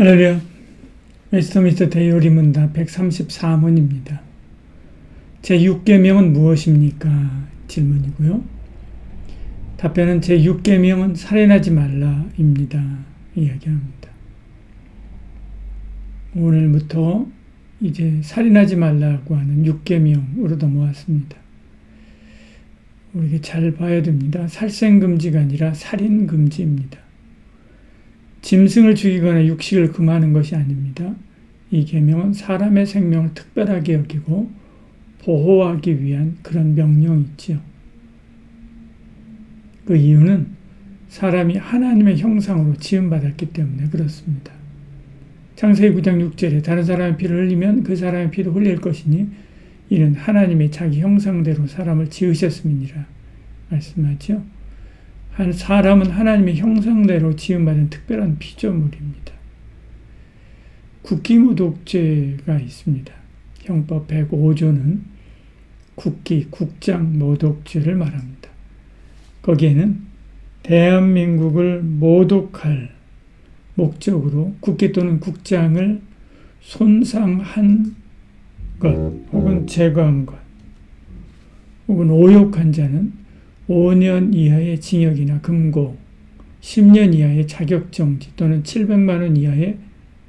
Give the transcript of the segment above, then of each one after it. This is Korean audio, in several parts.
할렐루야. 웨스터민스터 데일리 문답 134문입니다. 제6계명은 무엇입니까? 질문이고요. 답변은 제6계명은 살인하지 말라입니다. 이야기합니다. 오늘부터 이제 살인하지 말라고 하는 6계명으로 넘어왔습니다. 우리가 잘 봐야 됩니다. 살생금지가 아니라 살인금지입니다. 짐승을 죽이거나 육식을 금하는 것이 아닙니다. 이 계명은 사람의 생명을 특별하게 여기고 보호하기 위한 그런 명령이지요. 그 이유는 사람이 하나님의 형상으로 지음받았기 때문에 그렇습니다. 창세기 9장 6절에 다른 사람의 피를 흘리면 그 사람의 피도 흘릴 것이니 이는 하나님이 자기 형상대로 사람을 지으셨음이니라 말씀하죠. 사람은 하나님의 형상대로 지음받은 특별한 피조물입니다. 국기모독죄가 있습니다. 형법 105조는 국기, 국장 모독죄를 말합니다. 거기에는 대한민국을 모독할 목적으로 국기 또는 국장을 손상한 것 혹은 제거한 것 혹은 오욕한 자는 5년 이하의 징역이나 금고, 10년 이하의 자격정지 또는 700만 원 이하의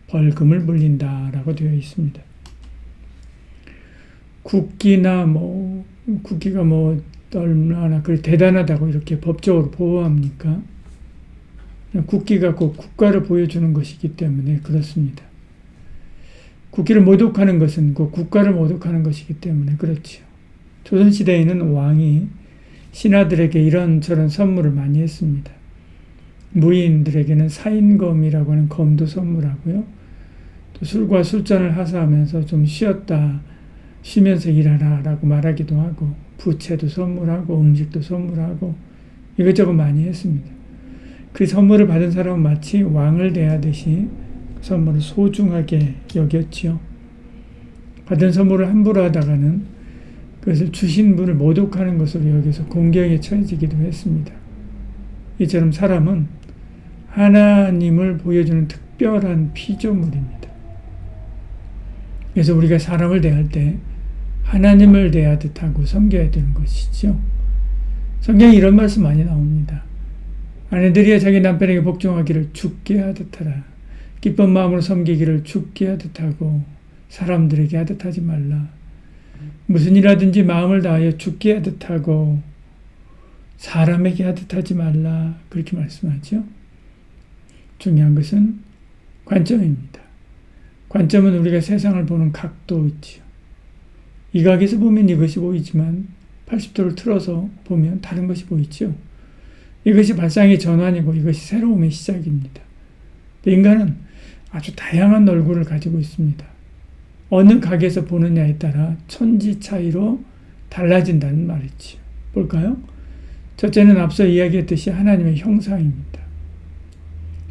벌금을 물린다라고 되어 있습니다. 국기가 얼마나 대단하다고 이렇게 법적으로 보호합니까? 국기가 곧 국가를 보여주는 것이기 때문에 그렇습니다. 국기를 모독하는 것은 곧 국가를 모독하는 것이기 때문에 그렇죠. 조선시대에는 왕이 신하들에게 이런저런 선물을 많이 했습니다. 무리인들에게는 사인검이라고 하는 검도 선물하고요. 또 술과 술잔을 하사하면서 좀 쉬면서 일하라 라고 말하기도 하고 부채도 선물하고 음식도 선물하고 이것저것 많이 했습니다. 그 선물을 받은 사람은 마치 왕을 대하듯이 선물을 소중하게 여겼지요. 받은 선물을 함부로 하다가는 그것을 주신 분을 모독하는 것으로 여기서 공경에 처해지기도 했습니다. 이처럼 사람은 하나님을 보여주는 특별한 피조물입니다. 그래서 우리가 사람을 대할 때 하나님을 대하듯 하고 섬겨야 되는 것이죠. 성경에 이런 말씀 많이 나옵니다. 아내들이야 자기 남편에게 복종하기를 죽게 하듯 하라. 기쁜 마음으로 섬기기를 죽게 하듯 하고 사람들에게 하듯 하지 말라. 무슨 일하든지 마음을 다하여 죽게 하듯 하고 사람에게 하듯 하지 말라. 그렇게 말씀하죠. 중요한 것은 관점입니다. 관점은 우리가 세상을 보는 각도 있지요. 이 각에서 보면 이것이 보이지만 80도를 틀어서 보면 다른 것이 보이죠. 이것이 발상의 전환이고 이것이 새로움의 시작입니다. 인간은 아주 다양한 얼굴을 가지고 있습니다. 어느 각에서 보느냐에 따라 천지 차이로 달라진다는 말이지요. 볼까요? 첫째는 앞서 이야기했듯이 하나님의 형상입니다.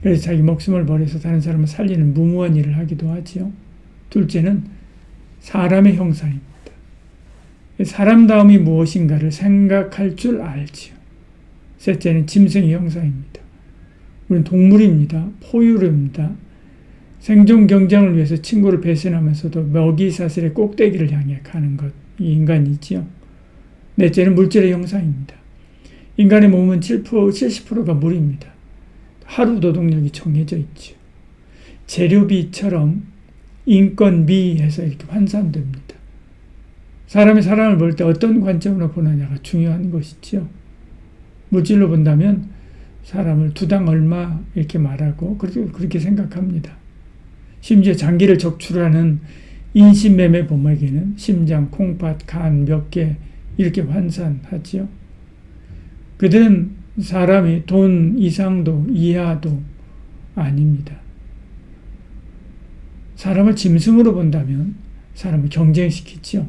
그래서 자기 목숨을 버려서 다른 사람을 살리는 무모한 일을 하기도 하지요. 둘째는 사람의 형상입니다. 사람다움이 무엇인가를 생각할 줄 알지요. 셋째는 짐승의 형상입니다. 우리는 동물입니다. 포유류입니다. 생존 경쟁을 위해서 친구를 배신하면서도 먹이사슬의 꼭대기를 향해 가는 것, 이 인간이지요. 넷째는 물질의 형상입니다. 인간의 몸은 70%가 물입니다. 하루 노동력이 정해져 있죠. 재료비처럼 인건비에서 이렇게 환산됩니다. 사람이 사람을 볼 때 어떤 관점으로 보느냐가 중요한 것이지요. 물질로 본다면 사람을 두당 얼마 이렇게 말하고 그렇게 생각합니다. 심지어 장기를 적출하는 인신매매 범에게는 심장, 콩팥, 간 몇 개 이렇게 환산하지요. 그들은 사람이 돈 이상도 이하도 아닙니다. 사람을 짐승으로 본다면 사람을 경쟁시키지요.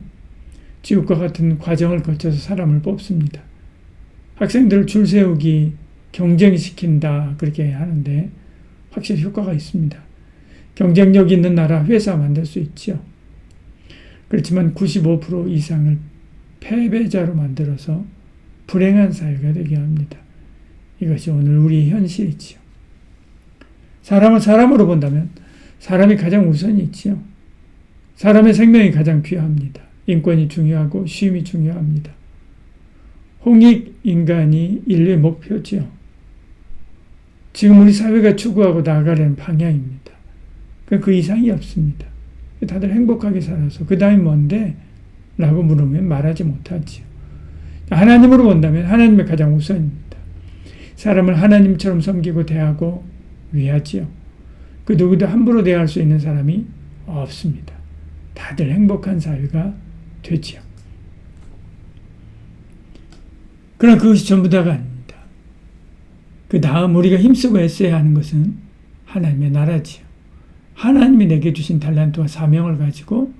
지옥과 같은 과정을 거쳐서 사람을 뽑습니다. 학생들을 줄 세우기 경쟁시킨다 그렇게 하는데 확실히 효과가 있습니다. 경쟁력 있는 나라, 회사 만들 수 있죠. 그렇지만 95% 이상을 패배자로 만들어서 불행한 사회가 되게 합니다. 이것이 오늘 우리의 현실이지요. 사람을 사람으로 본다면 사람이 가장 우선이 있지요. 사람의 생명이 가장 귀합니다. 인권이 중요하고 쉼이 중요합니다. 홍익인간이 인류의 목표지요. 지금 우리 사회가 추구하고 나아가려는 방향입니다. 그 이상이 없습니다. 다들 행복하게 살아서 그 다음이 뭔데? 라고 물으면 말하지 못하지요. 하나님으로 본다면 하나님의 가장 우선입니다. 사람을 하나님처럼 섬기고 대하고 위하지요. 그 누구도 함부로 대할 수 있는 사람이 없습니다. 다들 행복한 사회가 되지요. 그러나 그것이 전부 다가 아닙니다. 그 다음 우리가 힘쓰고 애써야 하는 것은 하나님의 나라지요. 하나님이 내게 주신 달란트와 사명을 가지고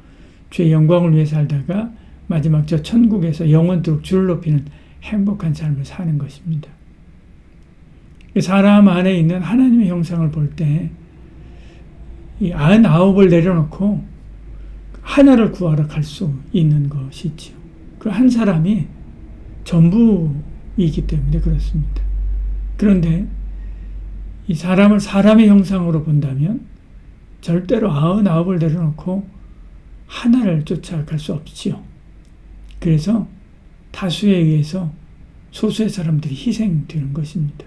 주의 영광을 위해 살다가 마지막 저 천국에서 영원토록 주를 높이는 행복한 삶을 사는 것입니다. 사람 안에 있는 하나님의 형상을 볼 때 이 99을 내려놓고 하나를 구하러 갈 수 있는 것이지요. 그 한 사람이 전부이기 때문에 그렇습니다. 그런데 이 사람을 사람의 형상으로 본다면 절대로 99을 내려놓고 하나를 쫓아갈 수 없지요. 그래서 다수에 의해서 소수의 사람들이 희생되는 것입니다.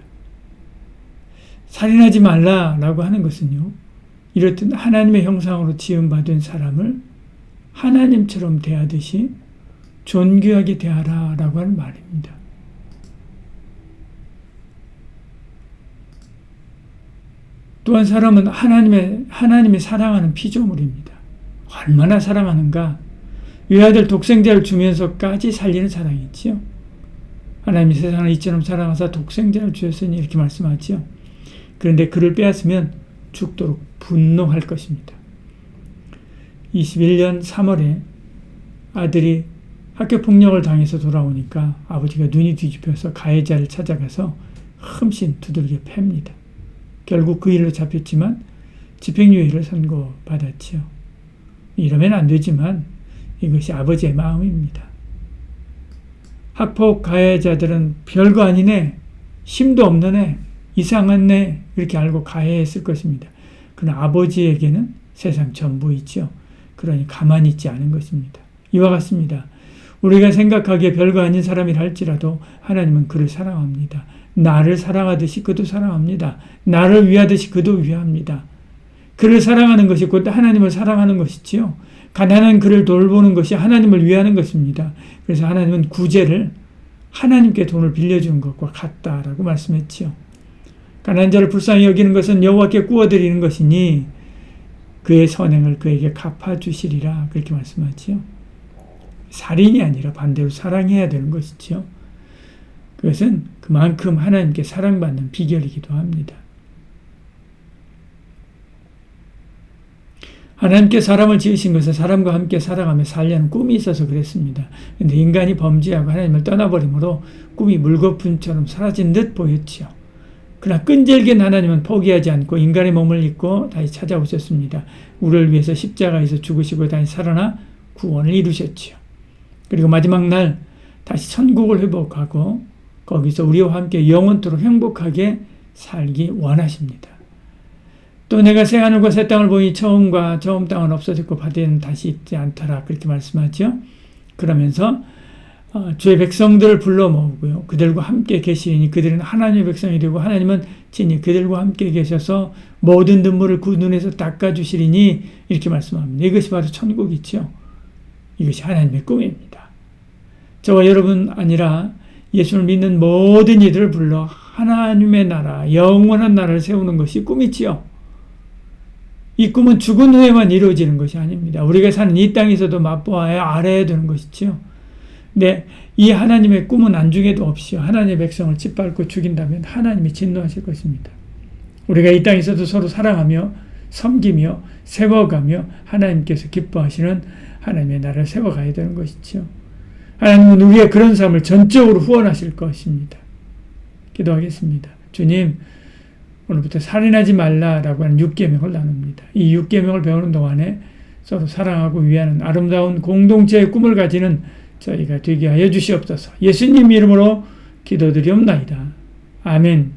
살인하지 말라라고 하는 것은요, 이렇듯 하나님의 형상으로 지음받은 사람을 하나님처럼 대하듯이 존귀하게 대하라라고 하는 말입니다. 또한 사람은 하나님이 사랑하는 피조물입니다. 얼마나 사랑하는가? 외아들 독생자를 주면서까지 살리는 사랑이 있지요. 하나님이 세상을 이처럼 사랑하사 독생자를 주셨으니 이렇게 말씀하지요. 그런데 그를 빼앗으면 죽도록 분노할 것입니다. 21년 3월에 아들이 학교 폭력을 당해서 돌아오니까 아버지가 눈이 뒤집혀서 가해자를 찾아가서 흠씬 두들겨 팹니다. 결국 그 일로 잡혔지만 집행유예를 선고받았지요. 이러면 안 되지만 이것이 아버지의 마음입니다. 학폭 가해자들은 별거 아니네, 힘도 없는 애, 이상한 애 이렇게 알고 가해했을 것입니다. 그러나 아버지에게는 세상 전부이지요. 그러니 가만히 있지 않은 것입니다. 이와 같습니다. 우리가 생각하기에 별거 아닌 사람이라 할지라도 하나님은 그를 사랑합니다. 나를 사랑하듯이 그도 사랑합니다. 나를 위하듯이 그도 위합니다. 그를 사랑하는 것이 곧 하나님을 사랑하는 것이지요. 가난한 그를 돌보는 것이 하나님을 위하는 것입니다. 그래서 하나님은 구제를 하나님께 돈을 빌려주는 것과 같다라고 말씀했지요. 가난한 자를 불쌍히 여기는 것은 여호와께 구워드리는 것이니 그의 선행을 그에게 갚아주시리라 그렇게 말씀하지요. 살인이 아니라 반대로 사랑해야 되는 것이지요. 그것은 그만큼 하나님께 사랑받는 비결이기도 합니다. 하나님께 사람을 지으신 것은 사람과 함께 살아가며 살려는 꿈이 있어서 그랬습니다. 그런데 인간이 범죄하고 하나님을 떠나버림으로 꿈이 물거품처럼 사라진 듯 보였지요. 그러나 끈질긴 하나님은 포기하지 않고 인간의 몸을 입고 다시 찾아오셨습니다. 우리를 위해서 십자가에서 죽으시고 다시 살아나 구원을 이루셨지요. 그리고 마지막 날 다시 천국을 회복하고 거기서 우리와 함께 영원토록 행복하게 살기 원하십니다. 또 내가 새 하늘과 새 땅을 보니 처음과 처음 땅은 없어졌고 바다는 다시 있지 않더라 그렇게 말씀하죠. 그러면서 주의 백성들을 불러 모으고요. 그들과 함께 계시니 그들은 하나님의 백성이 되고 하나님은 친히 그들과 함께 계셔서 모든 눈물을 그 눈에서 닦아주시리니 이렇게 말씀합니다. 이것이 바로 천국이죠. 이것이 하나님의 꿈입니다. 저와 여러분 아니라 예수를 믿는 모든 이들을 불러 하나님의 나라, 영원한 나라를 세우는 것이 꿈이지요. 이 꿈은 죽은 후에만 이루어지는 것이 아닙니다. 우리가 사는 이 땅에서도 맛보아야 알아야 되는 것이지요. 네, 이 하나님의 꿈은 안중에도 없이 하나님의 백성을 짓밟고 죽인다면 하나님이 진노하실 것입니다. 우리가 이 땅에서도 서로 사랑하며 섬기며 세워가며 하나님께서 기뻐하시는 하나님의 나라를 세워가야 되는 것이지요. 하나님은 우리의 그런 삶을 전적으로 후원하실 것입니다. 기도하겠습니다. 주님, 오늘부터 살인하지 말라라고 하는 6계명을 나눕니다. 이 6계명을 배우는 동안에 서로 사랑하고 위하는 아름다운 공동체의 꿈을 가지는 저희가 되게 하여 주시옵소서. 예수님 이름으로 기도드리옵나이다. 아멘.